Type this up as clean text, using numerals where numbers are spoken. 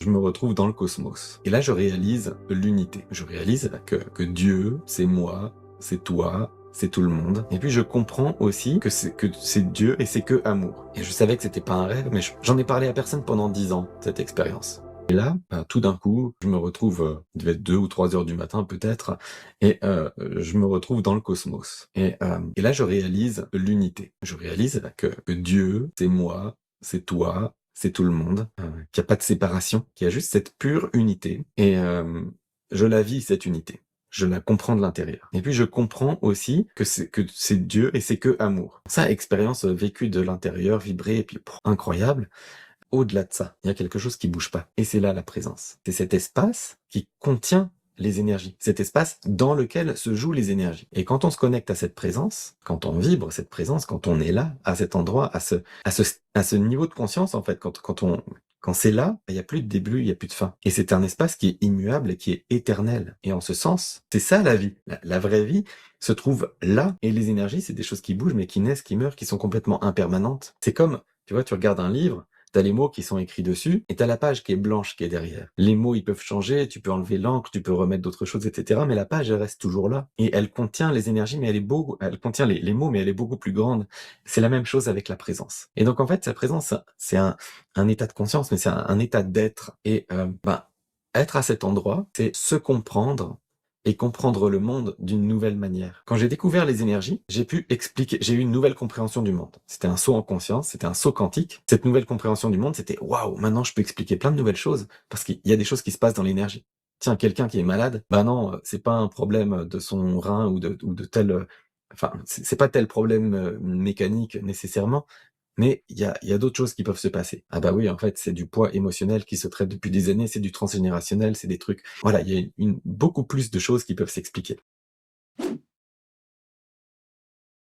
je me retrouve dans le cosmos. Et là, je réalise l'unité. Je réalise que Dieu, c'est moi, c'est toi, c'est tout le monde. Et puis je comprends aussi que c'est Dieu et c'est que amour. Et je savais que c'était pas un rêve, mais j'en ai parlé à personne pendant 10 ans, cette expérience. Et là, tout d'un coup, je me retrouve, il devait être 2 ou 3 heures du matin peut-être, et je me retrouve dans le cosmos. Et là, je réalise l'unité. Je réalise que Dieu, c'est moi, c'est toi, c'est tout le monde, qu'il n'y a pas de séparation, qu'il y a juste cette pure unité. Et je la vis, cette unité. Je la comprends de l'intérieur. Et puis je comprends aussi que c'est Dieu et c'est que amour. Ça, expérience vécue de l'intérieur, vibrée, et puis incroyable. Au-delà de ça, il y a quelque chose qui bouge pas. Et c'est là la présence. C'est cet espace qui contient les énergies. Cet espace dans lequel se jouent les énergies. Et quand on se connecte à cette présence, quand on vibre cette présence, quand on est là, à cet endroit, à ce niveau de conscience, en fait, quand c'est là, il n'y a plus de début, il n'y a plus de fin. Et c'est un espace qui est immuable et qui est éternel. Et en ce sens, c'est ça la vie. La vraie vie se trouve là. Et les énergies, c'est des choses qui bougent, mais qui naissent, qui meurent, qui sont complètement impermanentes. C'est comme, tu vois, tu regardes un livre, t'as les mots qui sont écrits dessus, et t'as la page qui est blanche qui est derrière. Les mots, ils peuvent changer, tu peux enlever l'encre, tu peux remettre d'autres choses, etc. Mais la page, elle reste toujours là. Et elle contient les énergies, mais elle contient les mots, mais elle est beaucoup plus grande. C'est la même chose avec la présence. Et donc, en fait, sa présence, c'est un état de conscience, mais c'est un état d'être. Et, être à cet endroit, c'est se comprendre et comprendre le monde d'une nouvelle manière. Quand j'ai découvert les énergies, j'ai eu une nouvelle compréhension du monde. C'était un saut en conscience, c'était un saut quantique. Cette nouvelle compréhension du monde, c'était waouh, maintenant je peux expliquer plein de nouvelles choses parce qu'il y a des choses qui se passent dans l'énergie. Tiens, quelqu'un qui est malade, bah non, c'est pas un problème de son rein ou de tel, enfin, c'est pas tel problème mécanique nécessairement, mais il y a d'autres choses qui peuvent se passer. Ah bah oui, en fait, c'est du poids émotionnel qui se traite depuis des années, c'est du transgénérationnel, c'est des trucs. Voilà, il y a beaucoup plus de choses qui peuvent s'expliquer.